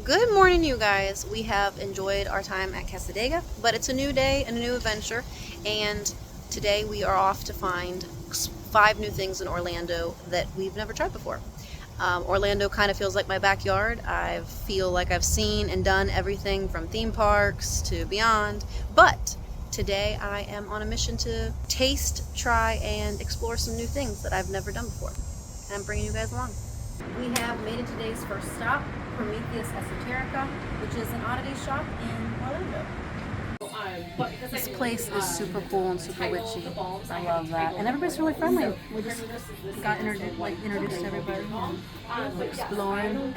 Good morning, you guys. We have enjoyed our time at Casadega, but it's a new day and a new adventure, and today we are off to find 5 new things in Orlando that we've never tried before. Orlando kind of feels like my backyard. I feel like I've seen and done everything from theme parks to beyond, but today I am on a mission to taste, try, and explore some new things that I've never done before, and I'm bringing you guys along. We have made it today's first stop, Prometheus Esoterica, which is an oddity shop in Orlando. This place is super cool and super witchy. I love that. And everybody's really friendly. We just got introduced to everybody and exploring.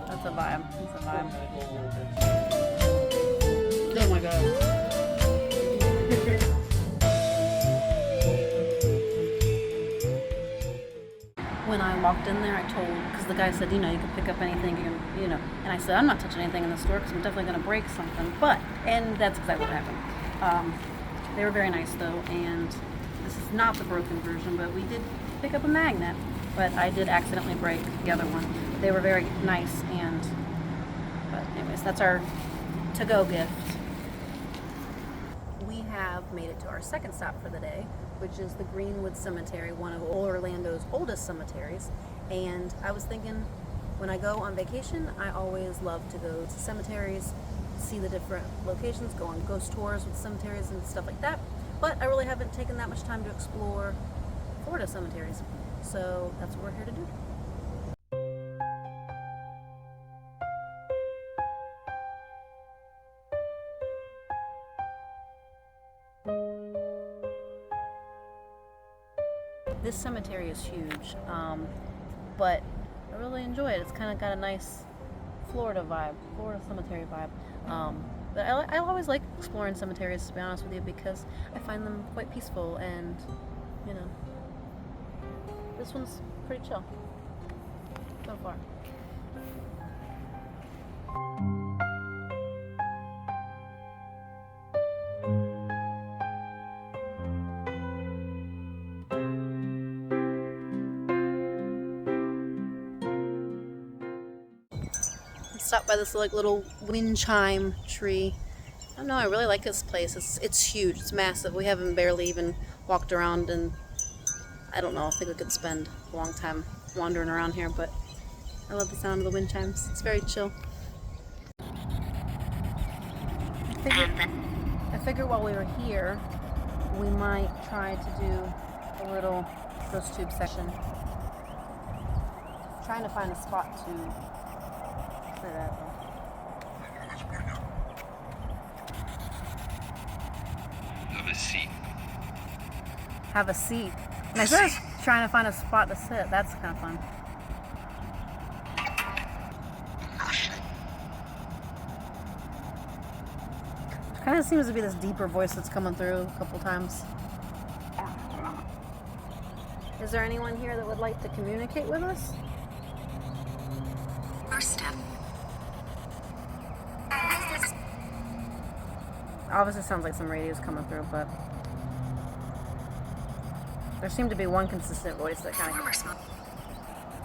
That's a vibe. It's a vibe. Oh my god. When I walked in there, I told, because the guy said, you can pick up anything, and I said, I'm not touching anything in the store because I'm definitely going to break something, and that's exactly what happened. They were very nice though, and this is not the broken version, but we did pick up a magnet, but I did accidentally break the other one. They were very nice, but anyways, that's our to-go gift. We have made it to our second stop for the day, which is the Greenwood Cemetery, one of Orlando's oldest cemeteries. And I was thinking, when I go on vacation, I always love to go to cemeteries, see the different locations, go on ghost tours with cemeteries and stuff like that. But I really haven't taken that much time to explore Florida cemeteries. So that's what we're here to do. This cemetery is huge, but I really enjoy it. It's kind of got a nice Florida cemetery vibe. But I always like exploring cemeteries, to be honest with you, because I find them quite peaceful, and this one's pretty chill so far. Stopped by this little wind chime tree. I don't know, I really like this place. It's huge, it's massive. We haven't barely even walked around, and I don't know, I think we could spend a long time wandering around here, but I love the sound of the wind chimes. It's very chill. I figure while we were here, we might try to do a little ghost tube session. Trying to find a spot to for that. Have a seat. Have a seat. And I started trying to find a spot to sit. That's kind of fun. Kind of seems to be this deeper voice that's coming through a couple times. Is there anyone here that would like to communicate with us? First step. Obviously sounds like some radio's coming through, but there seemed to be one consistent voice that kind of...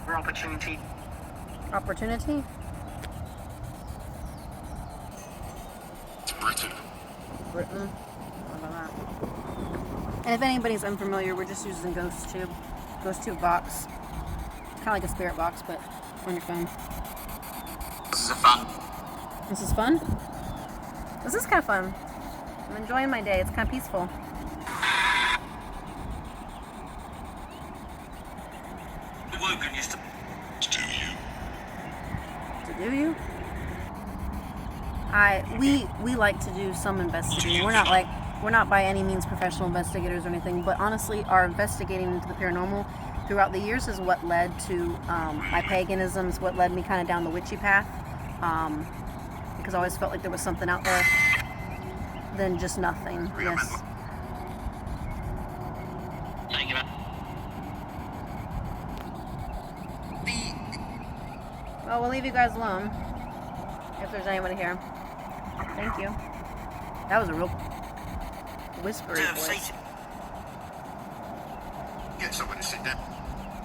Opportunity. Opportunity? It's Britain. Britain? I don't know that. And if anybody's unfamiliar, we're just using Ghost Tube box. It's kind of like a spirit box, but on your phone. This is fun. This is fun? This is kind of fun. I'm enjoying my day. It's kind of peaceful. Woken used to do you. To do you? We like to do some investigating. We're not by any means professional investigators or anything, but honestly, our investigating into the paranormal throughout the years is what led to my paganisms, what led me kind of down the witchy path, because I always felt like there was something out there than just nothing. Yes. Thank you, man. Well, we'll leave you guys alone if there's anyone here. Thank you. That was a real whispery voice. Get someone to sit down.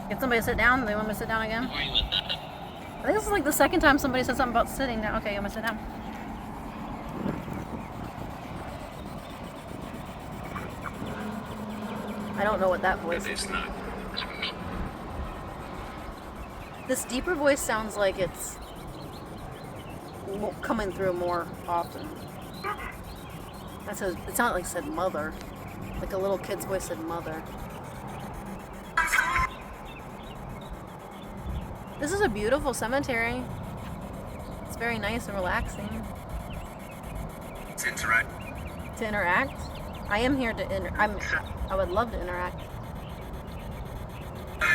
Get somebody to sit down. They want me to sit down again? I think this is like the second time somebody said something about sitting down. Okay, I'm gonna sit down. I don't know what that voice is. This deeper voice sounds like it's coming through more often. It sounded like it said mother. Like a little kid's voice said mother. This is a beautiful cemetery. It's very nice and relaxing. To interact. To interact? I am here to I would love to interact. But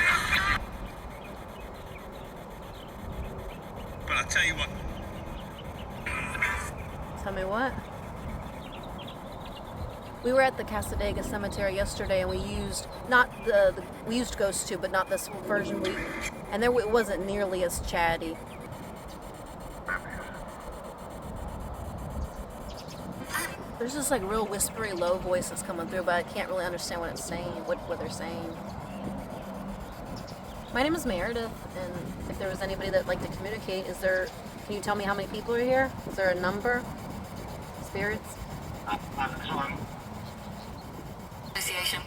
I'll tell you what. Tell me what? We were at the Casadega Cemetery yesterday, and we used we used Ghost 2, but not this version. And it wasn't nearly as chatty. There's just like real whispery, low voices coming through, but I can't really understand what it's saying, what they're saying. My name is Meredith, and if there was anybody that'd like to communicate, can you tell me how many people are here? Is there a number? Spirits? Association.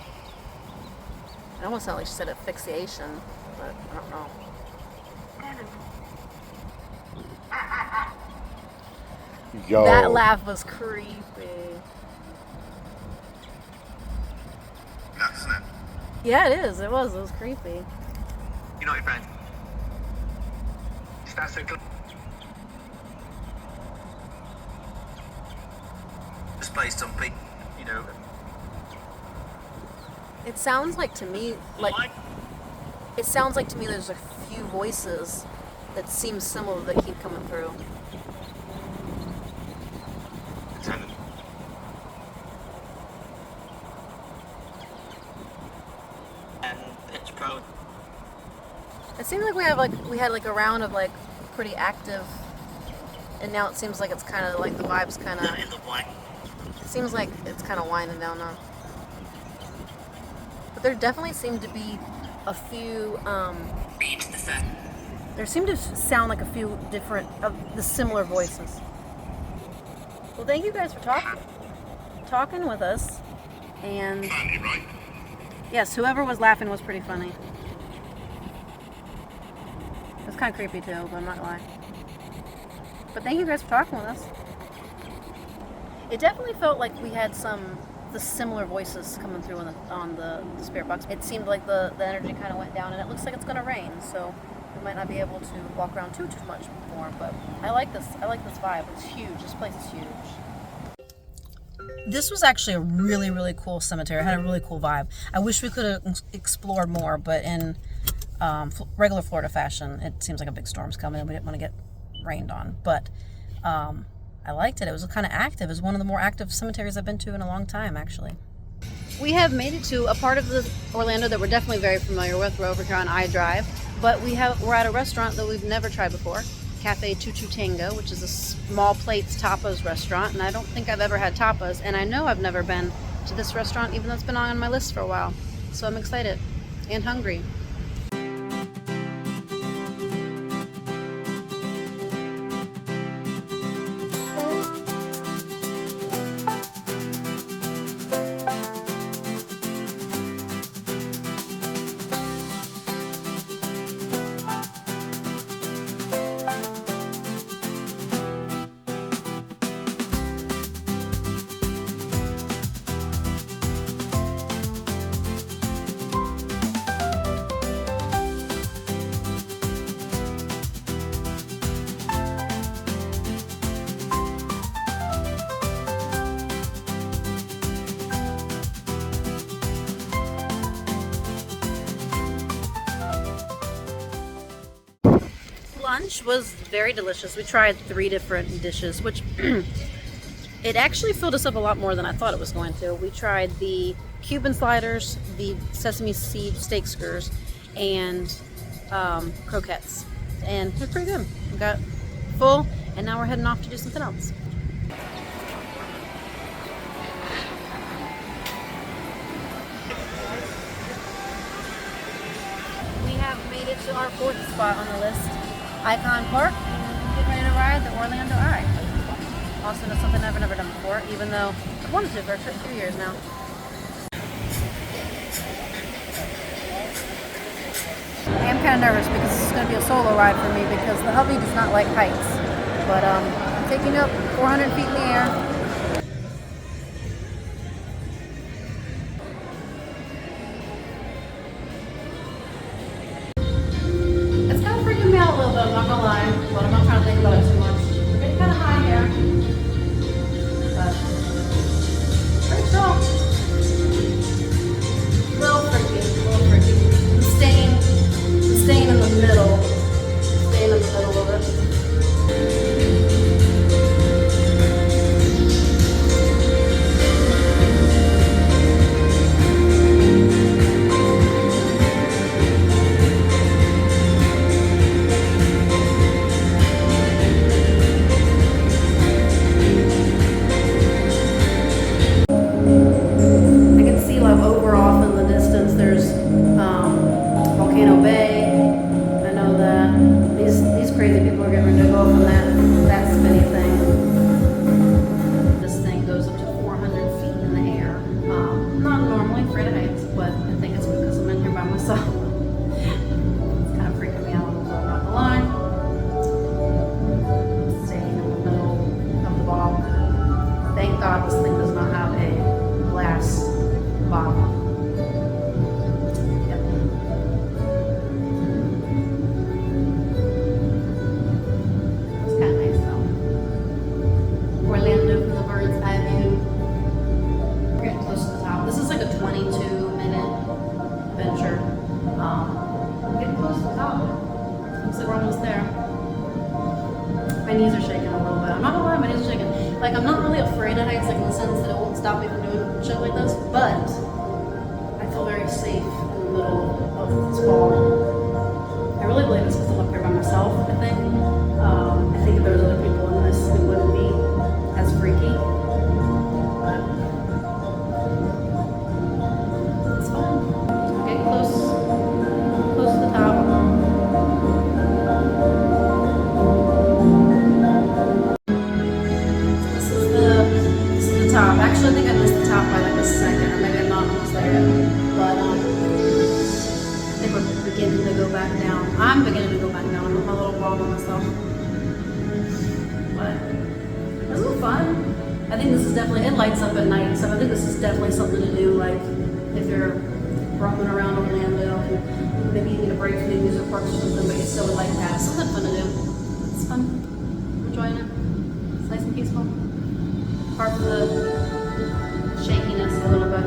It almost sounded like she said asphyxiation, but I don't know. Yo. That laugh was creepy. Nuts, isn't it? Yeah, it is. It was creepy. You know your friend. That's so good. This place don't be, you know. It sounds like to me there's a few voices that seem similar that keep coming through. And it's pro. It seems like we had a round of pretty active, and now it seems like it's kind of like the vibe's kind of. It seems like it's kind of winding down now. But there definitely seem to be a few. There seem to sound like a few different of the similar voices. Well, thank you guys for talking with us, and Funny, right? yes, whoever was laughing was pretty funny. It was kind of creepy too, but I'm not gonna lie. But thank you guys for talking with us. It definitely felt like we had the similar voices coming through on the spirit box. It seemed like the energy kind of went down, and it looks like it's gonna rain, so we might not be able to walk around too much more. But I like this vibe. It's huge. This place is huge. This was actually a really, really cool cemetery. It had a really cool vibe. I wish we could have explored more, but in regular Florida fashion, it seems like a big storm's coming and we didn't want to get rained on. But I liked it. It was kind of active. It was one of the more active cemeteries I've been to in a long time, actually. We have made it to a part of the Orlando that we're definitely very familiar with. We're over here on I Drive. But we're at a restaurant that we've never tried before. Café Tu Tu Tango, which is a small plates tapas restaurant, and I don't think I've ever had tapas, and I know I've never been to this restaurant, even though it's been on my list for a while. So I'm excited and hungry. Lunch was very delicious. We tried 3 different dishes, which it actually filled us up a lot more than I thought it was going to. We tried the Cuban sliders, the sesame seed steak skewers, and croquettes. And they're pretty good. We got full, and now we're heading off to do something else. We have made it to our 4th spot on the list, Icon Park, and getting ready to ride the Orlando Eye. Also, that's something I've never done before, even though I've wanted to for 2 years now. I am kind of nervous because this is going to be a solo ride for me because the hubby does not like heights. But I'm taking up 400 feet in the air. It's kind of freaking me out a little bit, I'm not going to lie, but I'm not trying to think about it too much. We're getting kind of high here. But pretty strong. A little freaky. Staying in the middle. Staying in the middle of it. I can see like over off in the distance there's Volcano Bay. I know that these crazy people are getting ready to go up on that spinny thing. This thing goes up to 400 feet in the air. I'm not normally afraid of heights, but I think it's because I'm in here by myself. It's kind of freaking me out a little bit, I'm not gonna lie. Staying in the middle of the ball. Thank God this thing does not have a glass bottom. My knees are shaking a little bit. I'm not gonna lie, my knees are shaking. Like, I'm not really afraid of heights, like in the sense that it won't stop me from doing shit like this, but I feel very safe in the middle of this ball. I really believe it's because I'm up here by myself, I think. I think if there was other people in this, it wouldn't be as freaky. But it's fun. I'm getting close to the top. Top. Actually, I think I missed the top by like a second, or maybe I'm not almost there yet. But I think we're beginning to go back down. I'm beginning to go back down with my little ball by myself. But this was fun. I think this is definitely, it lights up at night, so I think this is definitely something to do, like if you're roaming around Orlando and maybe you need a break from the amusement parks or something, but you still would like to have something fun to do. It's fun. I'm enjoying it. It's nice and peaceful. Apart from the shakiness a little bit.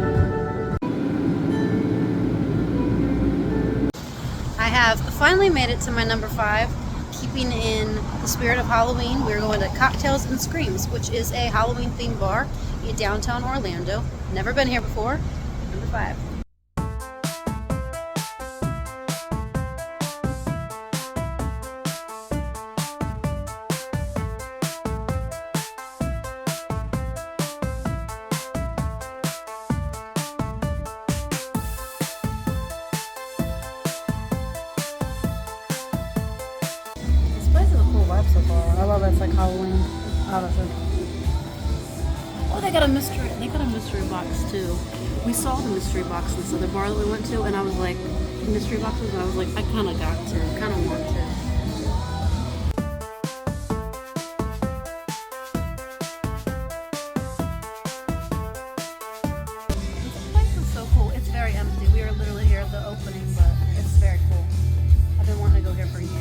I have finally made it to my number 5. Keeping in the spirit of Halloween, we're going to Cocktails and Screams, which is a Halloween themed bar in downtown Orlando. Never been here before. Number 5. So far. I love it. It's like Halloween, obviously. Oh, they got a mystery box too. We saw the mystery box in this other bar that we went to, and I was like, mystery boxes, and I was like, I kind of got to, kind of want to. This place is so cool. It's very empty. We are literally here at the opening, but it's very cool. I've been wanting to go here for years.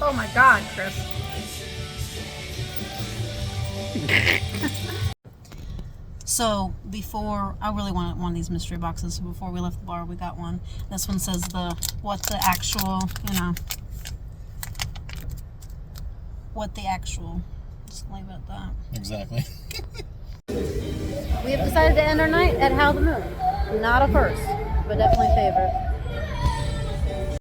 Oh my God, Chris. So before, I really wanted one of these mystery boxes. So before we left the bar, we got one. This one says what the actual. Just leave it at that. Exactly. We have decided to end our night at Howl the Moon. Not a first, but definitely a favorite.